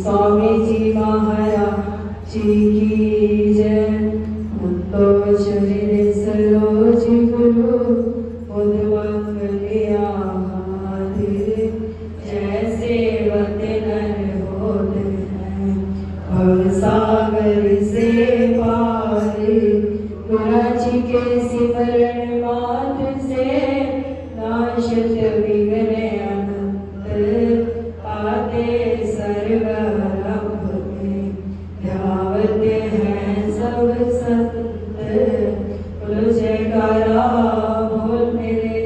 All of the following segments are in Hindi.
स्वामी जी महाराज की जय। मुक्तो शरीर सरोज गुरु मुद मंगलिया हाथ, जैसे वतन होत है भव सागर से पार। गुरु जी के सिमरण मात्र से नाशत विघ्न अनंत, पाते सर्व रंग में ध्यावत हैं सब संत। बोलो जयकारा बोल मेरे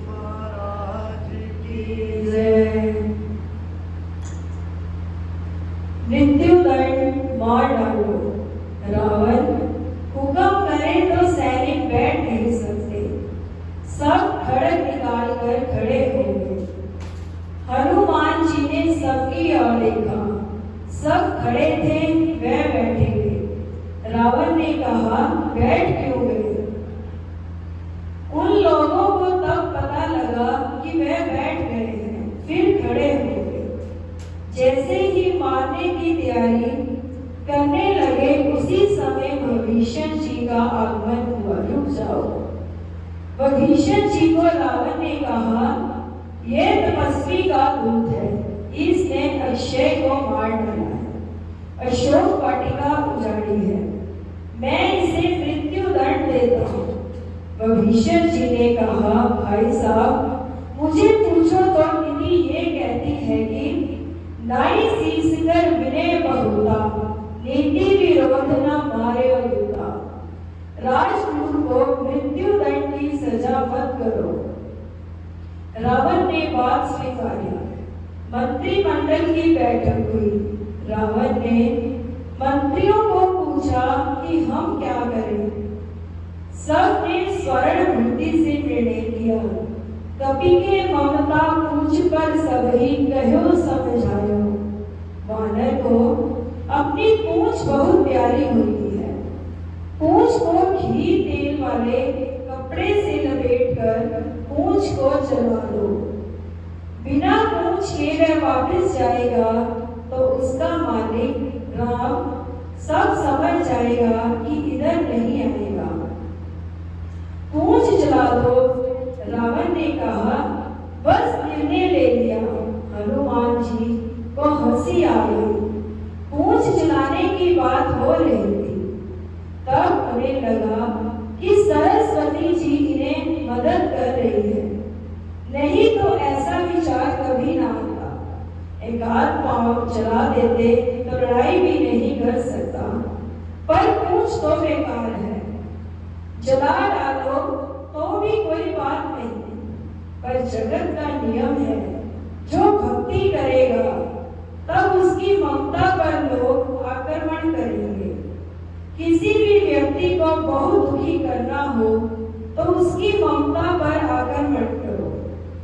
महाराज की जय। मृत्युदंड मार डालो। रावण हुक्म करे तो सैनिक बैठ नहीं सकते, सब खड़ग निकाल कर खड़े हो गए। हनुमान जी ने सबकी ओर देखा, सब खड़े थे वह बैठे थे। रावण ने कहा बैठ क्यों गए? उन लोगों को तब पता लगा कि वह बैठ गए हैं, फिर खड़े हो गए। जैसे ही मारने की तैयारी करने लगे उसी समय विभीषण जी का आगमन हुआ। रुक जाओ। विभीषण जी को रावण ने कहा यह तपस्वी का दूत है, इसने अक्षय को मार डाला है, अशोक वाटिका उजाड़ी है, मैं इसे मृत्यु दंड देता हूँ। विभीषण जी ने कहा भाई साहब मुझे पूछो तो नीति ये कहती है कि नाई शीस कर विनय बहुता, नीति विरोध न मारे दूता। राजपूत को मृत्यु दंड की सजा मत करो। रावण ने बात स्वीकारी। मंत्रिमंडल की बैठक हुई। रावण ने मंत्रियों को पूछा कि हम क्या करें। सब ने स्वर्ण बुद्धि से निर्णय किया। कपि के ममता पूछ पर सभी कहो समझायो। वानर को अपनी पूंछ बहुत प्यारी होती है। पूंछ को घी तेल वाले कपड़े से लपेटकर पूंछ को जला दो। बिना पूंछ के वह वापस जाएगा तो उसका मालिक राम सब समझ जाएगा कि इधर नहीं आएगा। पूंछ जला दो। रावण ने कहा बस निर्णय ले लिया। हनुमान जी को हंसी आ गई। पूंछ जलाने की बात हो रही थी, तब उन्हें लगा कि सरस्वती जी इन्हें मदद कर रही है, नहीं तो ऐसा विचार कभी ना आता। एक आध पांव जला देते तो लड़ाई भी नहीं कर सकता, पर पूंछ तो बेकार है। जला डालो तो भी कोई बात नहीं, पर जगत का नियम है जो भक्ति करेगा तब उसकी ममता पर लोग आक्रमण करेंगे। किसी भी व्यक्ति को बहुत दुखी करना हो तो उसकी ममता पर आक्रमण करो।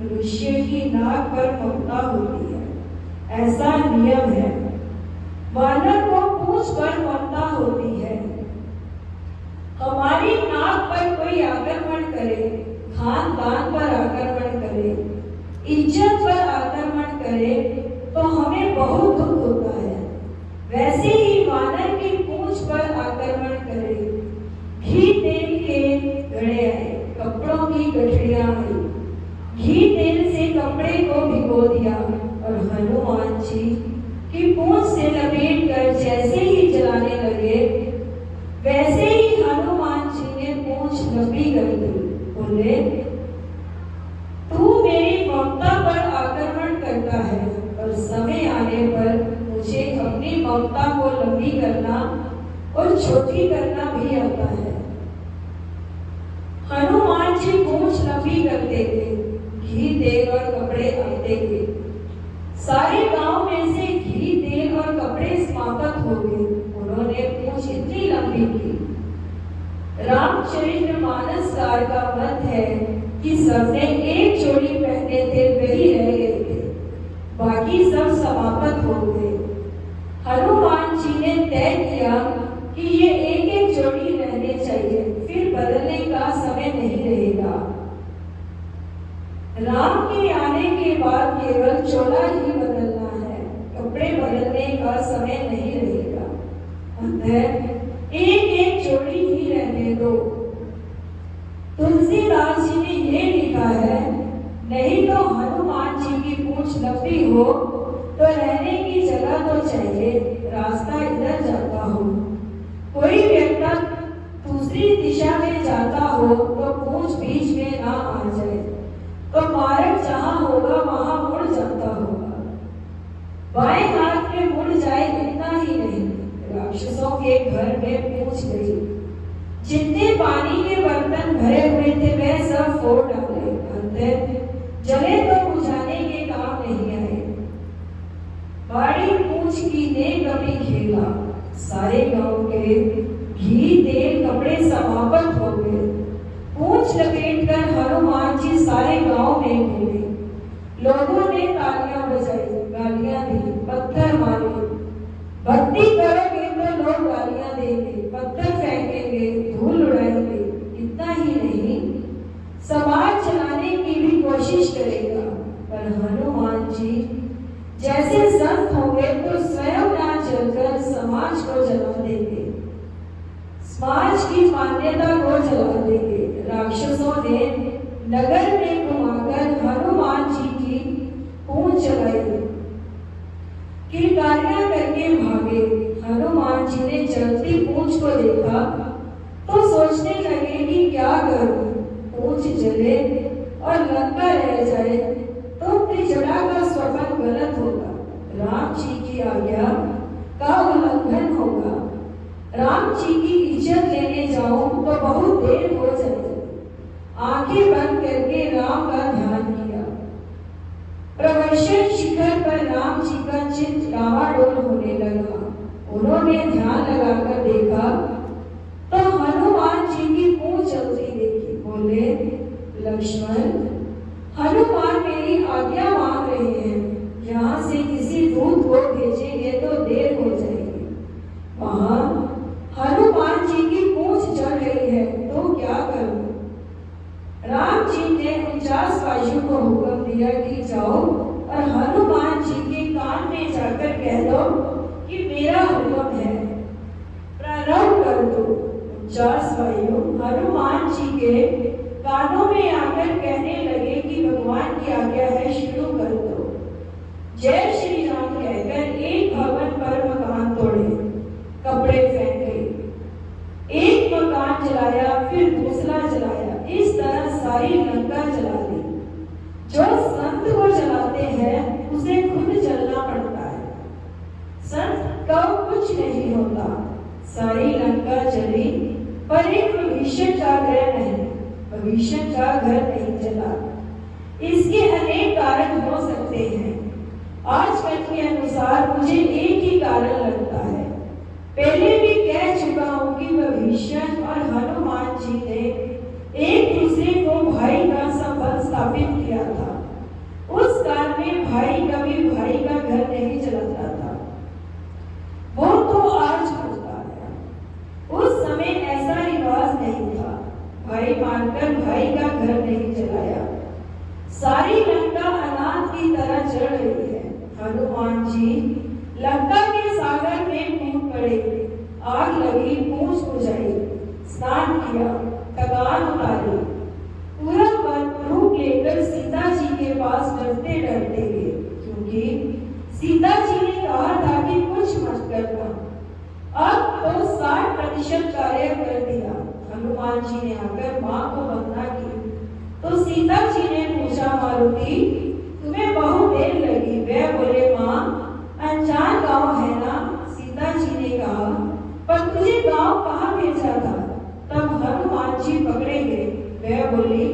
मनुष्य की नाक पर ममता होती है, ऐसा नियम है। वानर को पूंछ पर ममता होती है। हमारी नाक पर कोई आक्रमण करे, खानदान पर आक्रमण करे, इज्जत पर आक्रमण करे तो हमें बहुत दुख होता है। वैसे ही वानर की पूंछ पर आक्रमण करे। घी तेल के घड़े आए, कपड़ों की गठरियां आई। घी तेल से कपड़े को भिगो दिया और हनुमान जी की पूंछ से लपेट कर जैसे ही जलाने लगे वैसे ही हनुमान जी ने पूंछ लंबी कर दी। बोले तू मेरी ममता पर आक्रमण करता है और समय आने पर मुझे अपनी ममता को लंबी करना और छोटी करना भी आता है। हनुमान जी पूंछ लंबी करते थे, घी तेल और कपड़े आते थे। सारे गांव में से घी तेल और कपड़े समाप्त हो गए। उन्होंने पूंछ इतनी लंबी की। रामचरितमानस कार का मत है कि सबने एक जोड़ी पहने थे वही रह गए थे, बाकी सब समाप्त हो गए। हनुमान जी ने तय किया कि ये एक एक जोड़ी रहने चाहिए, फिर बदलने का समय नहीं रहेगा। राम के आने के बाद केवल चोला ही बदलना है, कपड़े बदलने असमय नहीं रहेगा। अतः एक एक जोड़ी ही रहने दो। तुलसीदास जी ने ये लिखा है, नहीं तो हनुमान जी की पूंछ लंबी हो तो रहने की जगह तो चाहिए, रास्ता इधर जाता हो। कोई व्यक्ति दूसरी दिशा में जाता हो तो पूंछ बीच में ना आ जाए, तो मार्ग जहां होगा वहां मुड़ जाता होगा। बाएं हाथ में मुड़ जाए इतना ही नहीं, राक्षसों के घर में पूंछ गई। जितने पानी के बर्तन भरे हुए थे वह सब फोड़ डाले, अंत जले तो बुझाने के काम नहीं आए। बाड़ी पूंछ की ने कभी खेला, सारे गांव के घी तेल कपड़े समाप्त हो गए। पूंछ लपेटकर हनुमान जी सारे गांव में घूमे। लोगों ने तालियां बजाई, गालियां दी, पत्थर मारे। भक्ति करोगे तो लोग गालियां देंगे, पत्थर फेंकेंगे, धूल उड़ाएंगे। इतना ही नहीं, समाज चलाने की भी कोशिश करेगा। पर हनुमान जी जैसे संत होंगे तो स्वयं ना चलकर समाज को जला देंगे, समाज की मान्यता को जला देंगे। राक्षसों ने नगर में घुमाकर हनुमान जी की पूंछ जलाई, किलकारियां करके भागे। हनुमान जी ने जलती पूंछ को देखा तो सोचने लगे कि क्या करूं, पूंछ जले और लंका रह जाए तो त्रिजटा का स्वपन गलत होगा, राम जी की आज्ञा का उल्लंघन होगा। राम जी की इज्जत लेने जाऊं तो बहुत देर हो जाएगी। आंखें बंद करके राम का ध्यान किया। प्रवर्षण शिखर पर राम जी का चित्त डावाडोल होने लगा। उन्होंने ध्यान लगाकर देखा तो हनुमान जी की पूंछ जलती देखी। बोले, लक्ष्मण, हनुमान मेरी आज्ञा मांग रहे हैं, यहाँ से किसी दूत को भेजेंगे तो देर हो जाएगी। वहां हनुमान जी की पूंछ जल रही है तो क्या करूं? राम जी ने 49 वायु को हुक्म दिया कि जाओ और हनुमान जी के कान में जाकर कह दो कि मेरा हुक्म है, प्रारंभ कर दो। 49 वायु हनुमान जी के कानों में आकर कहने लगे कि भगवान की आज्ञा है, शुरू कर दो। जय श्री राम कहकर एक भवन पर मकान तोड़े, कपड़े फेंके, एक मकान जलाया फिर दूसरा जलाया, इस तरह सारी लंका जला दी। जो संत को जलाते हैं उसे खुद जलना पड़ता है, संत को कुछ नहीं होता। सारी लंका जली पर एक विभीषण का घर नहीं, विभीषण का घर नहीं जला। इसके अनेक कारण हो सकते हैं। आजकल के अनुसार मुझे एक ही कारण लगता है। पहले भी कह चुका हूं कि विभीषण और हनुमान जी ने एक दूसरे को भाई का संबंध स्थापित किया था। उस काल में भाई कभी भाई का घर नहीं जलाता था, वो तो आज होता है। उस समय ऐसा रिवाज नहीं था, भाई मानकर भाई का घर नहीं जलाया। सारी लंका अनाथ की तरह जल रही है। हनुमान जी लंका के सागर में कूद पड़े, आग लगी, पूंछ बुझाई, स्नान किया, थकान उतारी, पूरा वन रूप लेकर सीता जी के पास डरते डरते गए, क्योंकि सीता जी ने कहा था कि कुछ मत करना। अब तो 60% कार्य कर दिया। हनुमान जी ने आकर मां को वंदना की तो सीता जी ने पूछा, मारुति तुम्हें बहुत देर लगी? वे बोले, मां अनजान गांव है ना। सीता जी ने कहा, पर तुझे गांव कहाँ भेजा था? तब हनुमान जी पकड़े गए। वे बोली,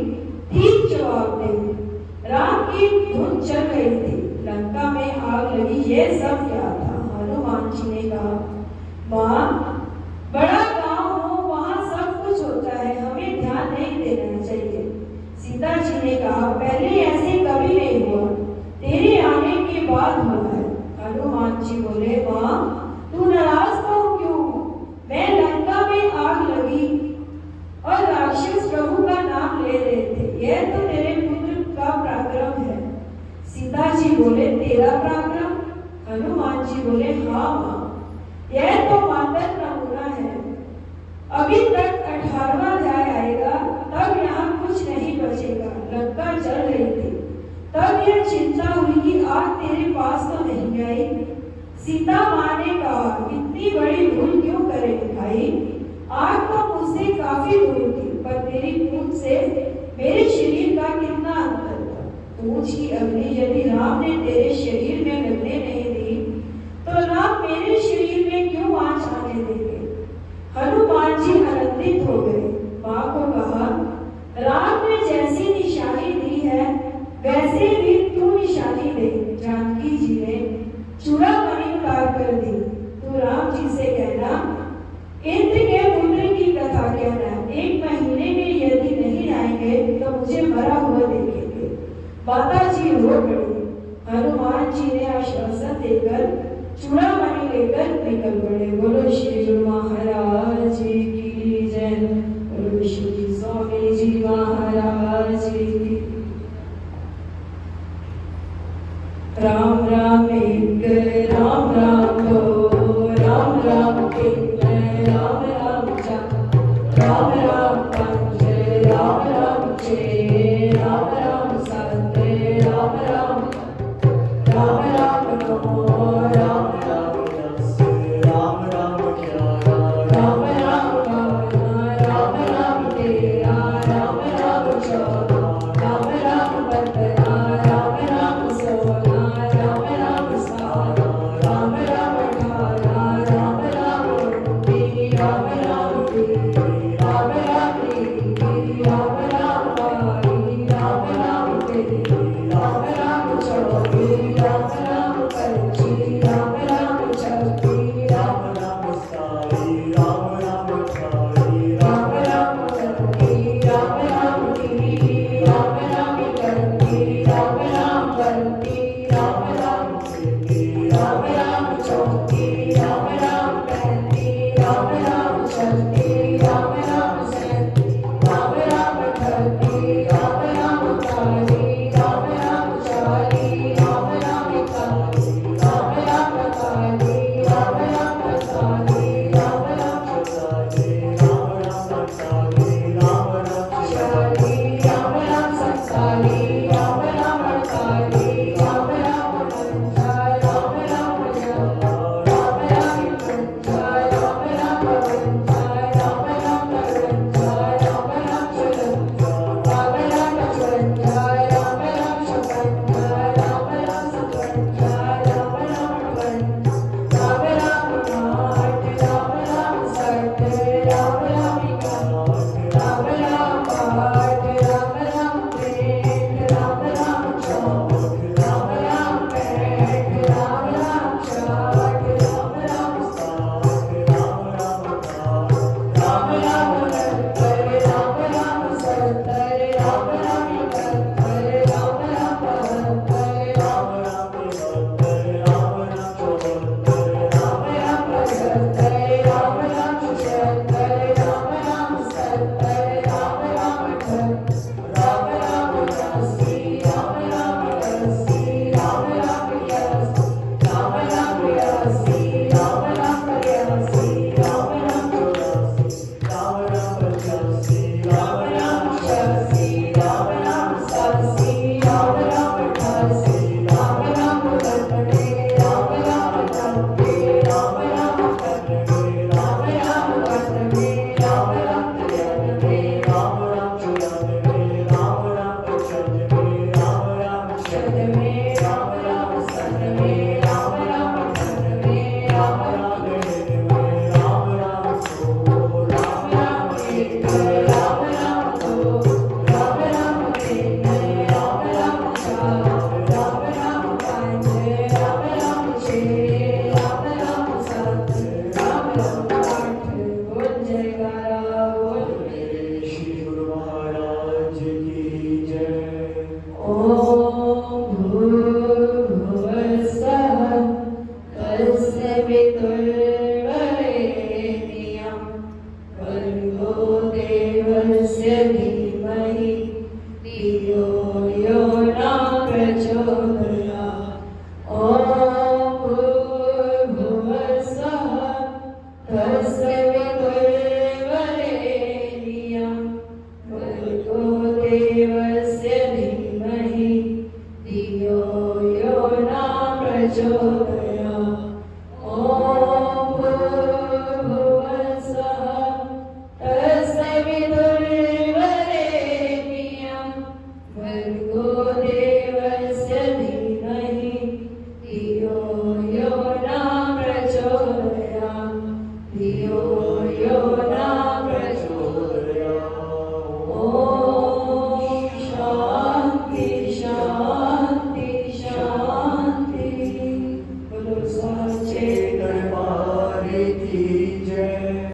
ठीक जवाब दे। राम की धुन चल रही थी, लंका में आग लगी, ये सब क्या था? हनुमान जी ने कहा, मां बड़ा गांव हो वहां सब कुछ होता है, हमें ध्यान नहीं देना चाहिए। सीता जी ने कहा, पहले ऐसे कभी नहीं हुआ, तेरे आने के बाद हुआ है। हनुमान जी बोले, मां तू नाराज तो क्यों? मैं लंका में आग लगी और राक्षस प्रभु का नाम ले रहे थे, यह तो तेरे पुत्र का पराक्रम है। सीता जी बोले, तेरा पराक्रम? हनुमान जी बोले, हाँ माँ, यह तो मातक नमूना है। अभी तक 18वां अध्याय आएगा, तब यहाँ कुछ नहीं बचेगा। लंका जल रही थी, तब यह चिंता हुई कि आग तेरे पास तो नहीं आई। सीता माँ ने कहा, इतनी बड़ी भूल क्यों करे भाई? आग तो मुझसे काफी दूर थी, पर तेरी पूंछ से मेरे शरीर का कितना अंतर था। पूंछ की अग्नि यदि राम ने तेरे शरीर में लगने नहीं दी, तो राम मेरे शरीर में क्यों आंच आने देंगे? हनुमान जी आनंदित हो गए। माँ को कहा, राम ने जैसी निशानी दी है वैसे भी तू निशानी दे। जानकी जी ने चूड़ामणि उतार कर दी। तू राम जी से कहना, इंद्र के पुत्र की कथा कहना, 1 महीने में यदि नहीं आएंगे तो मुझे मरा हुआ देखेंगे। माता जी रो पड़ी। हनुमान जी ने आश्वासन देकर चूड़ामणि लेकर निकल पड़े। बोलो श्री गुरु महाराज जी की जय। बोलो श्री स्वामी जी महाराज की। राम राम एक, राम राम दो, राम राम तीन, राम राम चार, राम राम पांच, राम राम छह, राम राम सात, राम राम राम राम नौ, राम राम 10, राम राम 11, राम राम 12, राम राम 13, राम राम 14, राम राम 15, राम राम 16, राम राम 17, राम राम 18, राम राम 19, राम राम 20, राम राम 21, राम राम 22, राम राम 23, राम राम 24, राम राम 25, राम राम 26, राम राम 27, राम राम 28, राम राम 29, राम राम 30, राम राम 31, राम राम 32, राम राम 33, राम राम 34, राम राम 35, राम राम 36, राम राम 37, राम राम 38, राम राम 39, राम राम 40, राम राम 41, राम राम 42, राम राम 43, राम राम 44, राम राम 45, राम राम 46, राम राम 47, राम राम 48, राम राम 49, राम राम 50, राम राम 51, राम राम 52, राम राम 53, राम राम 54, राम राम 55, राम राम 56, राम राम 57, राम राम 58, राम राम 59, राम राम 60, राम राम 61, राम राम 62, राम राम 63, राम राम 64, राम राम 65, राम राम 66, राम राम 67, राम राम 68, राम राम 69, राम राम 70, राम राम 71, राम राम 72, राम राम 73, राम राम 74, राम राम 75, राम राम 76, राम राम 77, राम राम 78, राम राम 79, राम राम 80, राम राम 81, राम राम 82, राम राम 83, राम राम 84, राम राम 85, राम राम 86, राम राम 87, राम राम 88, राम राम 89, राम राम 90, राम राम 91, राम राम 92, राम राम 93, राम राम 94, राम राम 95, राम राम 96, राम राम 97, राम राम 98, राम राम 99, राम राम 100, राम राम 1, राम राम 2, राम राम 3, राम राम 4, राम राम 5, राम राम 6, राम राम 7, राम राम 8। बोल जयकारा बोल मेरे श्री गुरु महाराज की जय। ओम भूर्भुवः स्वः तस्य वितुर्वरेण्यं भर्गो देवस्य धीमहि धियो यो न प्रचोदयात्। ओम यो न प्रचोदयात्। ॐ भूर्भुवस्सुः तत्सवितुर्वरेण्यं भर्गो देवस्य